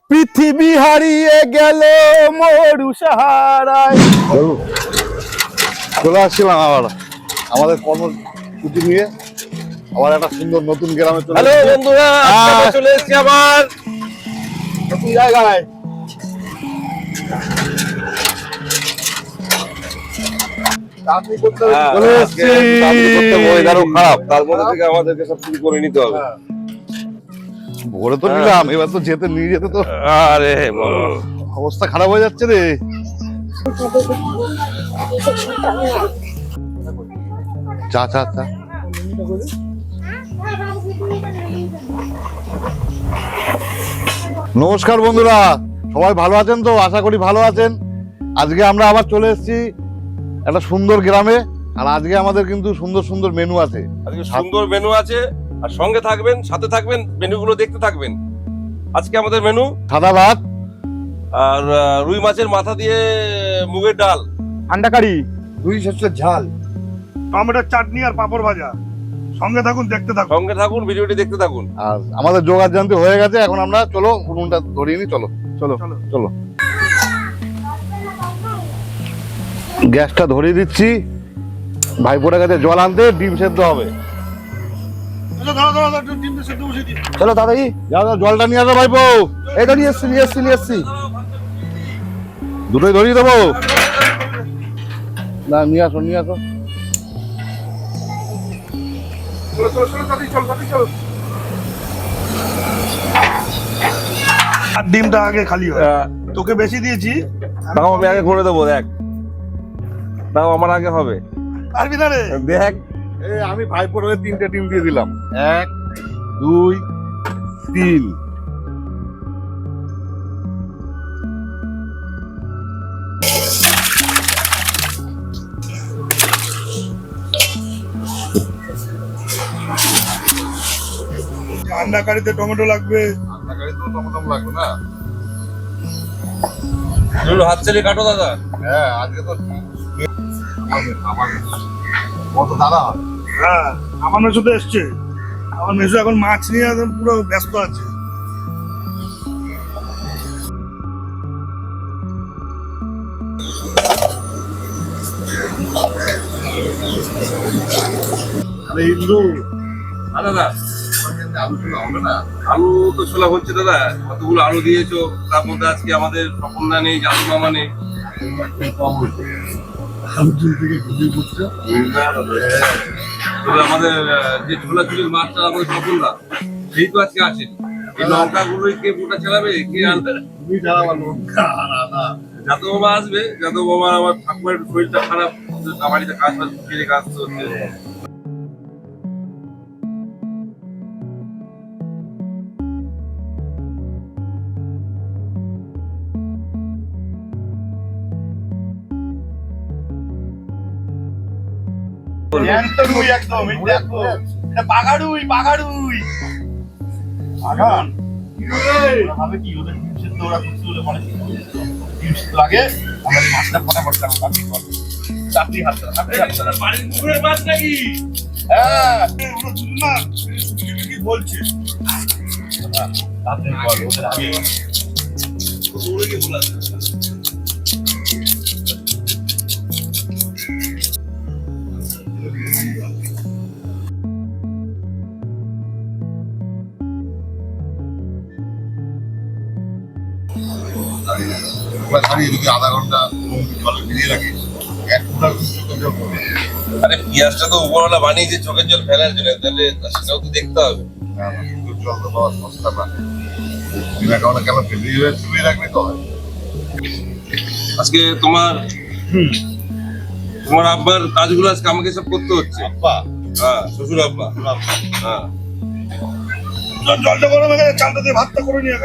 পৃথিবী হারিয়ে গেল মরু সাহারায়। চলে আসছিলাম আবার আমাদের কর্মসূচি নিয়ে আবার একটা সুন্দর নতুন গ্রামে চলে। হ্যালো বন্ধুরা, চলে এসেছি আবার নতুন জায়গায়। খারাপ, তার মধ্যে থেকে আমাদেরকে সব কিছু করে নিতে হবে। ভোরে তো নিলাম, এবার তো যেতে নিয়ে যেতে তো আরে অবস্থা খারাপ হয়ে যাচ্ছে রে। চা চা চা। নমস্কার বন্ধুরা, সবাই ভালো আছেন তো? আশা করি ভালো আছেন। আজকে আমরা আবার চলে এসেছি একটা সুন্দর গ্রামে, আর আজকে আমাদের কিন্তু সুন্দর সুন্দর মেনু আছে। আজকে সুন্দর মেনু আছে, আর সঙ্গে থাকবেন, সাথে থাকবেন, মেনুগুলো দেখতে থাকবেন। আজকে আমাদের মেনু সাদা ভাত আর রুই মাছের মাথা দিয়ে মুগের ডাল, আন্ডা কারি, রুই সরষের ঝাল, টমেটোর চাটনি আর পাঁপড় ভাজা। সঙ্গে থাকুন, দেখতে থাকুন। সঙ্গে থাকুন, ভিডিওটি দেখতে থাকুন। আর আমাদের জোগাড় জানতে হয়ে গেছে। এখন আমরা চলো উনুনটা ধরিয়ে নি। চলো চলো চলো, গ্যাসটা ধরিয়ে দিচ্ছি। ভাইপোটার কাছে জল আনতে, ডিম সেদ্ধ হবে। চলো দাদাই, যাও যাও, জলটা নিয়ে আসো ভাইপো। এই তো নিয়ে এসছি। দুটোই ধরিয়ে দেবো না? নিয়ে আসো নিয়ে আসো। আর ডিমটা আগে খালি হয়, তোকে বেশি দিয়েছি। তাও আমি আগে করে দেবো, দেখ। তাও আমার আগে হবে, পারবি না রে? দেখ। আমি ভাইপোর হয়ে 3টে ডিম দিয়ে দিলাম। 1 2 3। আন্ডা কারিতে টমেটো লাগবে। লাগবে না? হাত ছেড়ে কাটো দাদা। হ্যাঁ, আজকে তো আমার কত দাদা হয়। হ্যাঁ, আমার মেসো তো এসছে। আমার মেসো এখন মাছ নিয়ে একদম পুরো ব্যস্ত আছে। আরে ইন্দু, দাদা আলু ছোলা হবে না? আলু তো ছোলা হচ্ছে দাদা। কতগুলো আলু দিয়েছো, তার মধ্যে আজকে আমাদের স্বপনদা নেই, জাদু মামা নেই। আলু চুল থেকে ঘুরিয়ে পড়ছে। তবে আমাদের যে ছোলা চুলির মাছটা আমাদের স্বপনদা, সেই তো আজকে আসেনি। এই লঙ্কা গুলোই কে পোটা চালাবে, কে আনবে? তুমি যারা বলো যাদব বাবা আসবে। যাদব বাবা, আমার ঠাকুমার শরীরটা খারাপ, বাড়িতে কাজ ফিরে কাজ হচ্ছে। বাড়ির পুকুরের মাছ নাকি? বলছে আধা ঘন্টা জলে ভিজিয়ে রাখিস। আরে পেঁয়াজটা তো উপরওয়ালা বানিয়েছে চোখের জল ফেলার জন্য, তাহলে সেটাও তো দেখতে হবে। জল তো পাওয়া সস্তা না। বিনা কারণে কেন ফেলিয়ে রাখলে তো হয়। আজকে তোমার আব্বার কাজগুলো আজকে আমাকে সব করতে হচ্ছে। আব্বা? হ্যাঁ, শ্বশুর আব্বা। হ্যাঁ, জলটা গরম হয়ে গেছে, চালটা দিয়ে ভাতটা করে নিয়ে।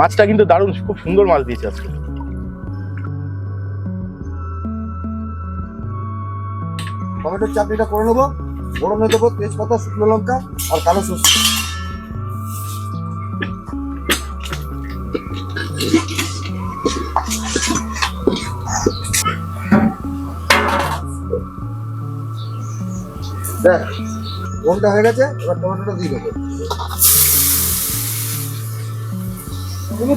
মাছটা কিন্তু দারুণ, খুব সুন্দর মাছ দিয়েছে আজকে। টমেটোর চাটনিটা করে নেবো। গরমে দেবো তেজপাতা, শুকনো লঙ্কা আর কালো সরষে। দেখ গরমটা হয়ে গেছে, এবার টমেটোটা দিয়ে দেবো।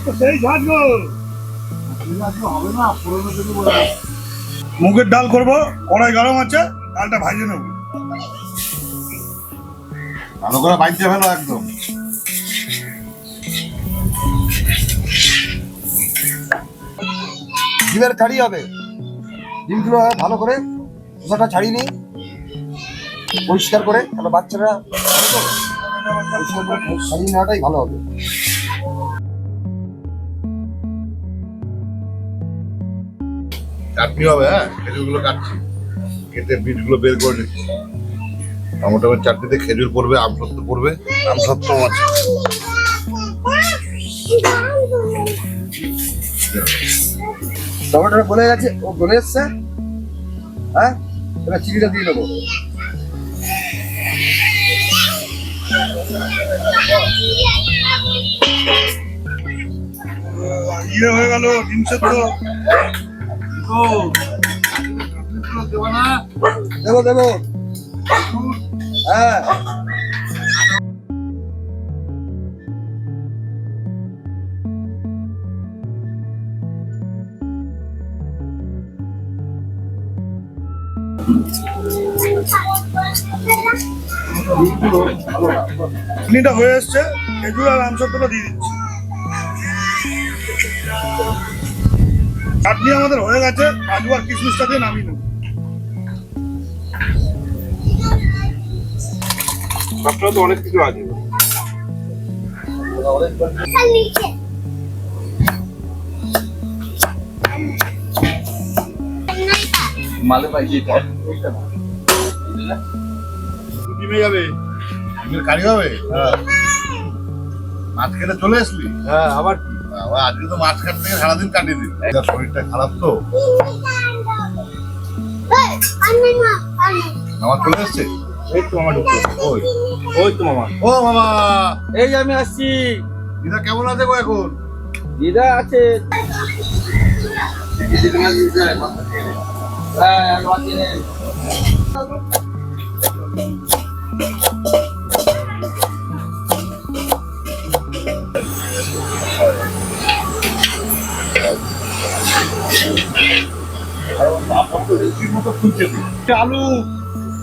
তো সেই ঝাঁজ গো। হবে না, পুরোনো যদি মুগের ডাল করবো, কড়াই গরম আছে, ডালটা ভাজে নেবো। ভালো করে বাইতে ফেলো একদম। ডিমের কারি হবে। ডিমগুলো ভালো করে খোসাটা ছাড়িয়ে নিই পরিষ্কার করে, তাহলে বাচ্চারা পরিষ্কার করে ছাড়িয়ে নেওয়াটাই ভালো হবে। চাটনি হবে, হ্যাঁ খেজুরগুলো কাটছি, কেটে বিটগুলো বের করে নিচ্ছি। টমেটোর চাটনিতে খেজুর পড়বে, আমসত্ত্ব পড়বে, আমসত্ত্ব আছে। টমেটোটা গলে গেছে, ও গলে এসছে। হ্যাঁ, এবার চিনিটা দিয়ে দেবো। ইয়ে হয়ে গেল ডিম সেদ্ধ। দেবো দেবো, হ্যাঁ। চাটনিটা হয়ে এসছে, খেজুর আর আমসত্ত্বটা দিয়ে দিচ্ছি। চাটনি আমাদের হয়ে গেছে, কাজু আর কিশমিশটা দিয়ে নামিয়ে নেব। আপনারা তো অনেক কিছু আছে। মালে পাইছি ডিমে যাবে, ডিমের কারি হবে। মাছ খেতে চলে আসলি? হ্যাঁ, আবার বাবা, আজকে তো মাছ কাটতে গিয়ে সারাদিন কাটিয়ে দিন। শরীরটা খারাপ তো। আমার চলে এসছে। এই তো মামা ঢুকলো। ওই ওই তো মামা, ও মামা, এই যে আমি আসছি। দিদা কেমন আছে গো এখন? দিদা আছে। হ্যাঁ, আলু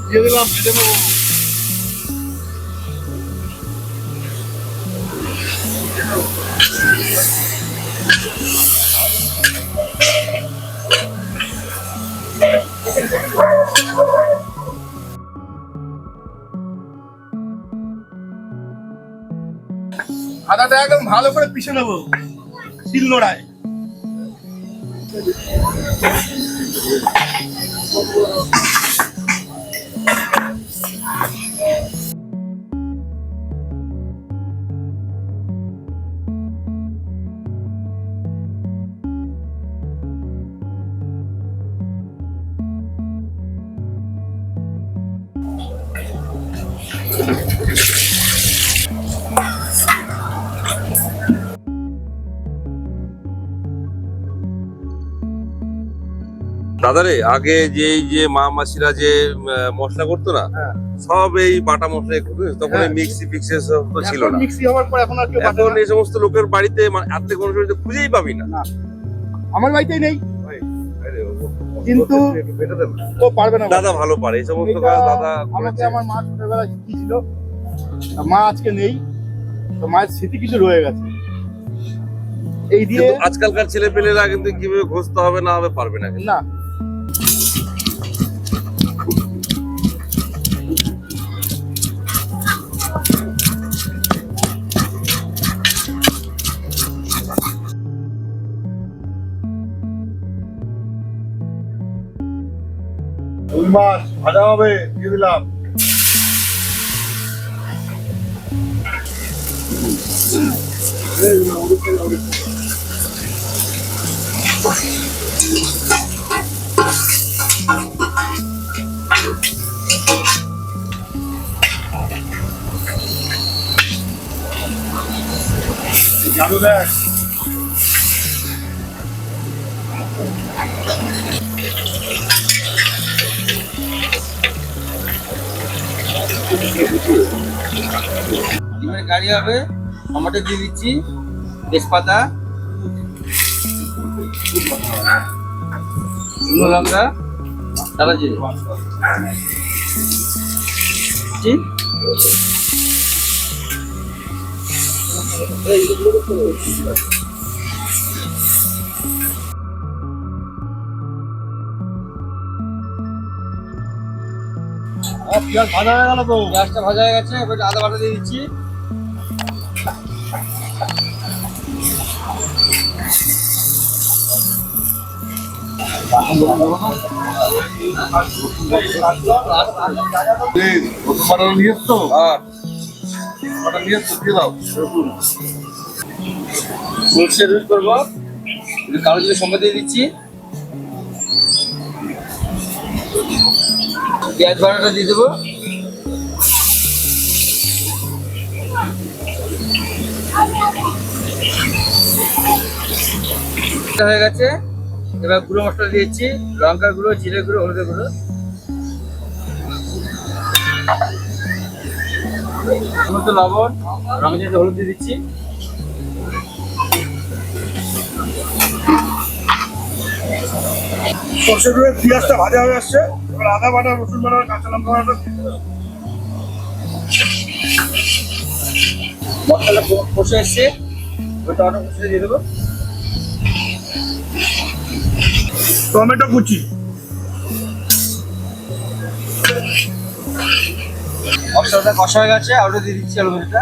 দিয়ে দিলাম, ভেজে নেবো। আদাটা একদম ভালো করে পিষে নেবো শিল নোড়ায়। দাদারে আগে যে মা মাসিরা যে মশলা করতো না, সব এই বাটা মশলা করতো, তখন এই মিক্সি ফিক্সি সব তো ছিল না। মিক্সি হওয়ার পর এখন আর কেউ বাটে এখন না। এই সমস্ত লোকের বাড়িতে আত্মীয় কোনো খুঁজেই পাবি না। আমার বাড়িতেই নেই, কিন্তু ও পারবে না। দাদা ভালো পারে এই সমস্ত কাজ, দাদা আমাকে করেছে। আমার মা ছোটবেলায় শিখিয়েছিল। মা আজকে নেই, তো মায়ের স্মৃতি কিছু রয়ে গেছে এই দিয়ে। কিন্তু আজকালকার ছেলে পেলেরা কিন্তু কিভাবে ঘষতে হবে না হবে পারবে না কিন্তু। না, রুই মাছ ভাজা হবে, দিয়ে দিলাম। জাদু দেখ ডিমের কারি হবে, টমেটো দিয়ে দিচ্ছি, তেজপাতা, শুকনো লঙ্কা, সাদা জিরে। পেঁয়াজ ভাজা হয়ে গেল তো। পেঁয়াজটা ভাজা হয়ে গেছে, এবার আদা বাটা দিয়ে দিচ্ছি। নিয়ে এসছো? নিয়ে এসছো, দিয়ে দাও। সরষে রোস্ট করবো, কালো জিরে সঙ্গে দিয়ে দিচ্ছি, পেঁয়াজ বাটাটা দিয়ে দেবো, হয়ে গেছে। এবার গুঁড়ো মশলা দিয়েছি, লঙ্কার গুঁড়ো, জিরে গুঁড়ো, হলুদের গুঁড়ো, সমস্ত লবণ, রঙ দিয়ে হলুদ দিয়ে দিচ্ছি। সর্ষে দিয়ে পেঁয়াজটা ভাজা হয়ে আসছে, এবার আদা বাটা, রসুন বাটা, কাঁচা লঙ্কা বাটা মশলাটা কষে এসছে, ওই টমেটো কষে দিয়ে দেবো, টমেটো কুচি, মশলাটা কষা হয়ে গেছে, আলু দিয়ে দিচ্ছি, আলু ভাজাটা,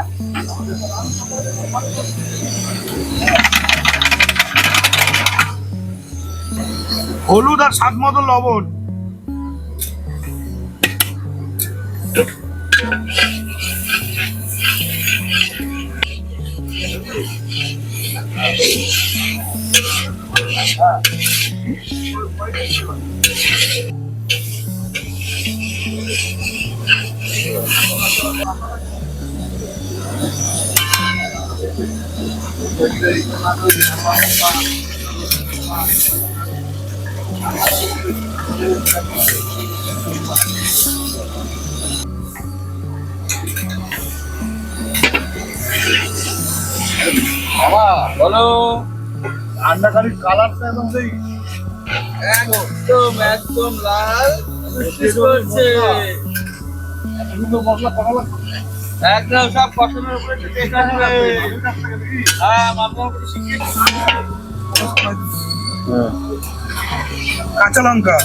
হলুদ আর স্বাদ মতো লবণ, বলো। রান্নাকারীর কালারটা একদম সেই একদম একদম লাল করছে, মশলা করা লাগবে। একদম সব কষানোর উপরে টেস্ট আসবে। হ্যাঁ, মাপা মাপি শিখিয়েছি। কাঁচা লঙ্কা,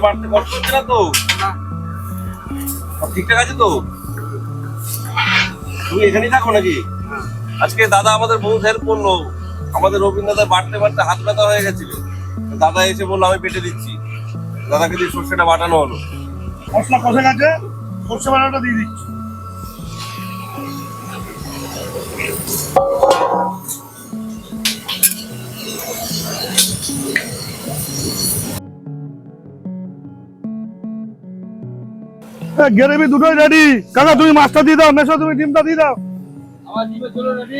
বাড়তে কষ্ট হচ্ছে না তো? সব ঠিকঠাক আছে তো? তুমি এখানেই থাকো নাকি? আজকে দাদা আমাদের বহুত হেল্প করলো। আমাদের রবীন্দ্র দাদা বাড়তে বাড়তে হাত ব্যথা হয়ে গেছিল, দাদা এসে বললো আমি পেটে দিচ্ছি। দাদাকে দিয়ে সর্ষেটা বাটানো হলো। মশলা কষে গেছে, সর্ষে বাটাটা দিয়ে দিচ্ছি। গ্রেভি দুটোই রেডি। কাকা তুমি মাছটা দিয়ে দাও, মেশো তুমি ডিমটা দিয়ে দাও। আমার জিভে চলো রেডি।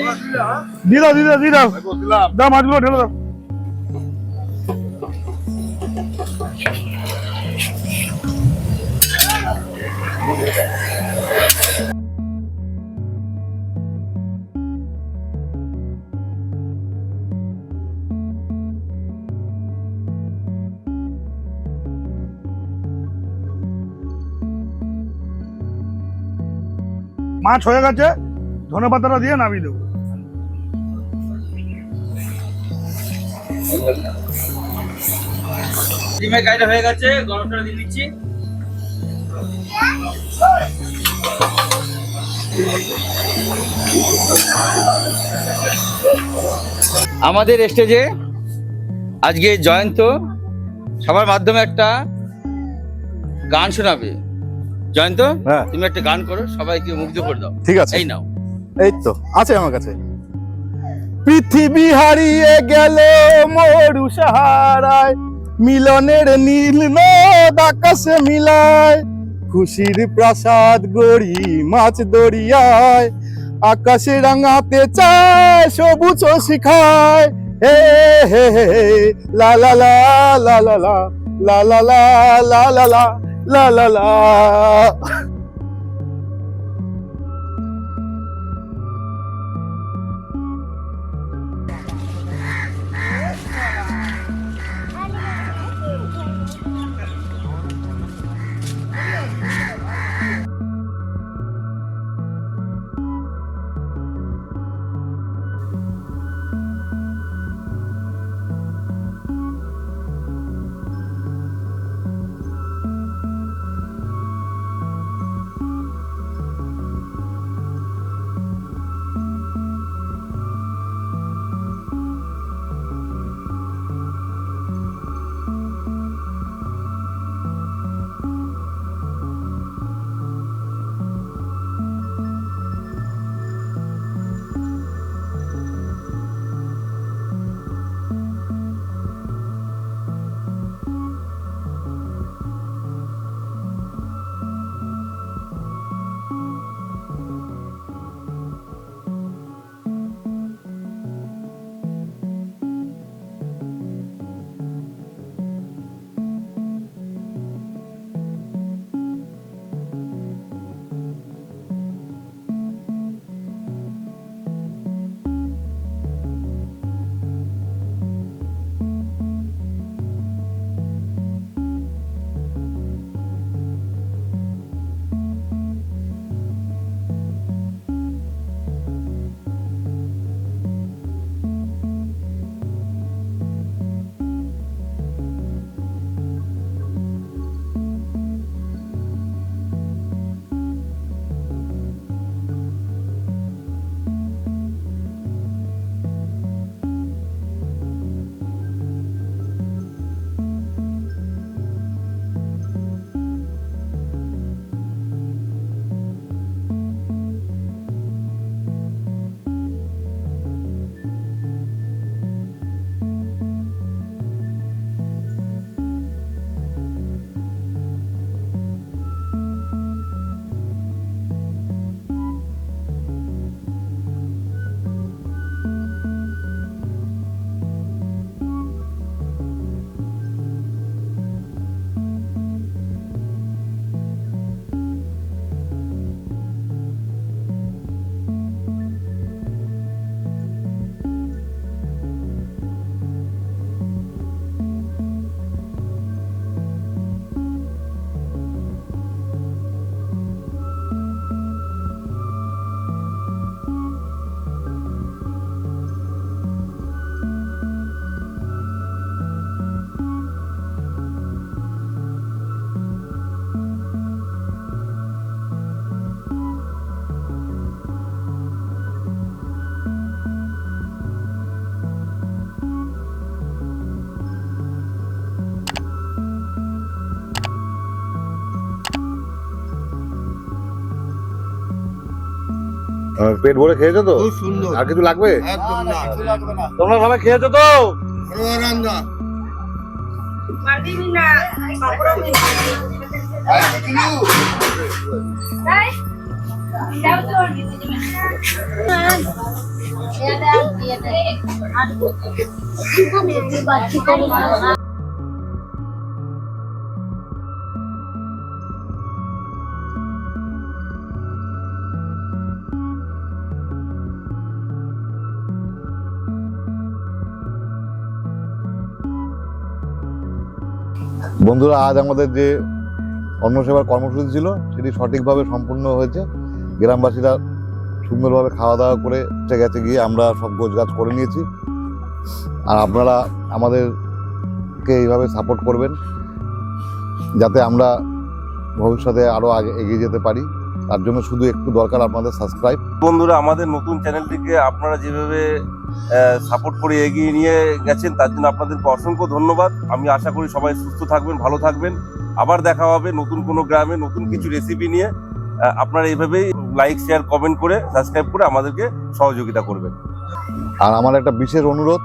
দিয়ে দাও, দিয়ে দাও, দিয়ে দাও, দাও মাছগুলো ঢেলে দাও। মাছ হয়ে গেছে, ধনে পাতাটা দিয়ে নামিয়ে দেবো। ডিমের কারিটা হয়ে গেছে, গরম জল দিয়ে দিচ্ছি। আমাদের স্টেজে আজকে জয়ন্ত সবার মাধ্যমে একটা গান শোনাবে। জয়ন্ত, হ্যাঁ তুমি একটা গান করো, সবাইকে মুগ্ধ করে দাও। ঠিক আছে, এই নাও। এই তো আছে আমার কাছে। পৃথিবী হারিয়ে গেল মরু সাহারায়, মিলনের নীল নদ আকাশে মিলায়, খুশির প্রাসাদ গড়ি মাছ দরিয়ায়, আকাশে রাঙাতে চায় সবুজ শিখায়। হে হে হে লা লা লা লা লা লা লা লা লা লা লা লা লা লা। পেট ভরে খেয়েছো তো? খুব সুন্দর, আর কিছু লাগবে? একদম না, কিছু লাগবে না। তোমরা সবাই খেয়েছো তো? ভালো রান্না। বন্ধুরা, আজ আমাদের যে অন্ন সেবার কর্মসূচি ছিল সেটি সঠিকভাবে সম্পূর্ণ হয়েছে। গ্রামবাসীরা সুন্দরভাবে খাওয়া দাওয়া করে গেছে, গিয়ে আমরা সব গোছগাছ করে নিয়েছি। আর আপনারা আমাদেরকে এইভাবে সাপোর্ট করবেন যাতে আমরা ভবিষ্যতে আরও আগে এগিয়ে যেতে পারি। তার জন্য শুধু একটু দরকার আপনাদের সাবস্ক্রাইব। বন্ধুরা, আমাদের নতুন চ্যানেলটিকে আপনারা যেভাবে সাপোর্ট করে এগিয়ে নিয়ে গেছেন তার জন্য আপনাদেরকে অসংখ্য ধন্যবাদ। আমি আশা করি সবাই সুস্থ থাকবেন, ভালো থাকবেন। আবার দেখা হবে নতুন কোনো গ্রামে নতুন কিছু রেসিপি নিয়ে। আপনারা এইভাবেই লাইক শেয়ার কমেন্ট করে সাবস্ক্রাইব করে আমাদেরকে সহযোগিতা করবেন। আর আমার একটা বিশেষ অনুরোধ,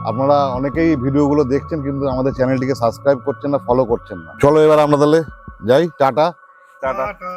আপনারা অনেকেই ভিডিওগুলো দেখছেন কিন্তু আমাদের চ্যানেলটিকে সাবস্ক্রাইব করছেন না, ফলো করছেন না। চলো এবার আমরা তাহলে যাই, টাটা। টাটা। টাটা।